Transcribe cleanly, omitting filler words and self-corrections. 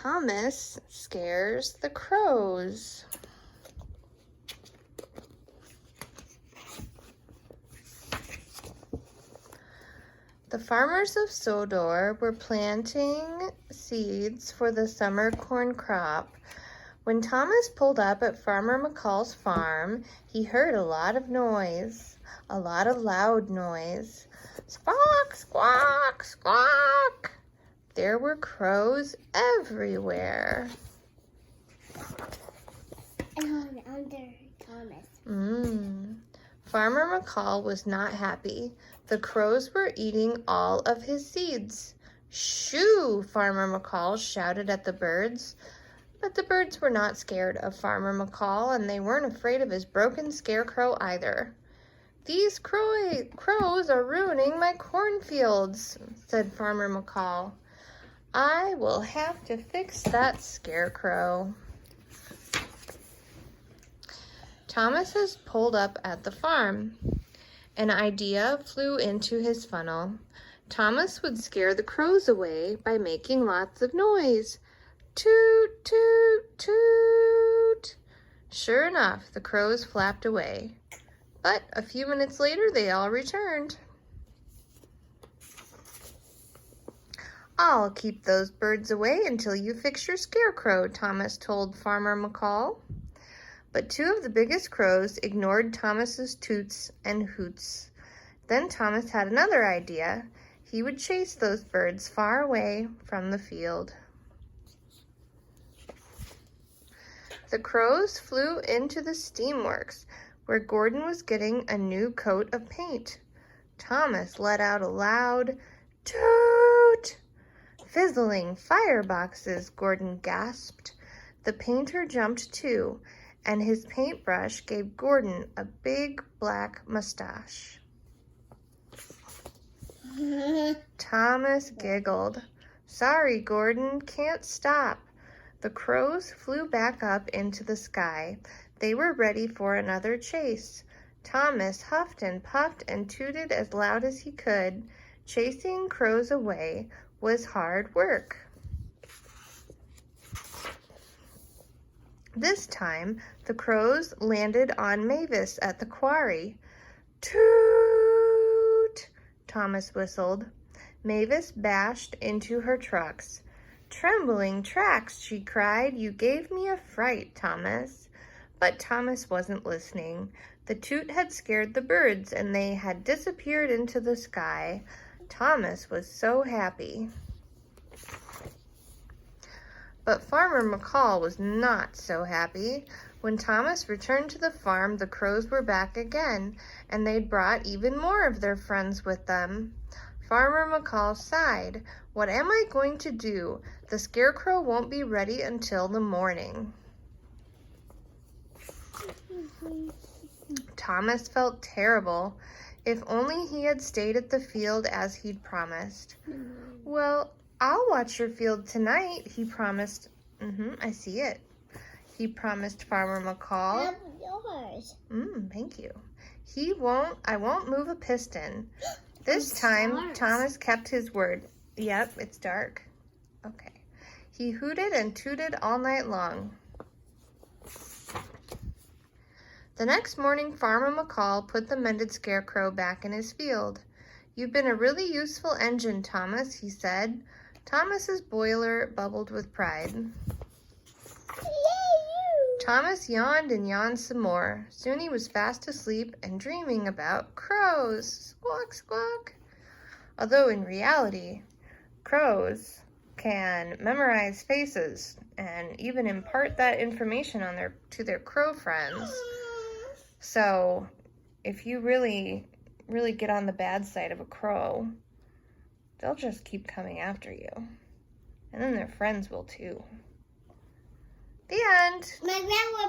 Thomas scares the crows. The farmers of Sodor were planting seeds for the summer corn crop. When Thomas pulled up at Farmer McCall's farm, he heard a lot of noise, a lot of loud noise. Squawk, squawk, squawk. There were crows everywhere. And under Thomas. Farmer McCall was not happy. The crows were eating all of his seeds. Shoo! Farmer McCall shouted at the birds. But the birds were not scared of Farmer McCall, and they weren't afraid of his broken scarecrow either. These crows are ruining my cornfields, said Farmer McCall. I will have to fix that scarecrow. Thomas has pulled up at the farm. An idea flew into his funnel. Thomas would scare the crows away by making lots of noise. Toot, toot, toot. Sure enough, the crows flapped away. But a few minutes later, they all returned. I'll keep those birds away until you fix your scarecrow, Thomas told Farmer McCall. But two of the biggest crows ignored Thomas's toots and hoots. Then Thomas had another idea. He would chase those birds far away from the field. The crows flew into the steamworks, where Gordon was getting a new coat of paint. Thomas let out a loud toot. Fizzling fireboxes, Gordon gasped. The painter jumped too, and his paintbrush gave Gordon a big black mustache. Thomas giggled. Sorry, Gordon, can't stop. The crows flew back up into the sky. They were ready for another chase. Thomas huffed and puffed and tooted as loud as he could. Chasing crows away was hard work. This time, the crows landed on Mavis at the quarry. Toot! Thomas whistled. Mavis bashed into her trucks. Trembling tracks, she cried. You gave me a fright, Thomas. But Thomas wasn't listening. The toot had scared the birds, and they had disappeared into the sky. Thomas was so happy. But Farmer McCall was not so happy. When Thomas returned to the farm, the crows were back again, and they'd brought even more of their friends with them. Farmer McCall sighed. What am I going to do? The scarecrow won't be ready until the morning. Thomas felt terrible. If only he had stayed at the field as he'd promised. Well, I'll watch your field tonight, he promised. I see it. He promised Farmer McCall. Yours. Thank you. I won't move a piston. This time, Thomas kept his word. Yep, it's dark. Okay. He hooted and tooted all night long. The next morning, Farmer McCall put the mended scarecrow back in his field. You've been a really useful engine, Thomas, he said. Thomas's boiler bubbled with pride. Thomas yawned and yawned some more. Soon he was fast asleep and dreaming about crows. Squawk, squawk. Although in reality, crows can memorize faces and even impart that information to their crow friends. So if you really get on the bad side of a crow, they'll just keep coming after you. And then their friends will too. The end. My grandma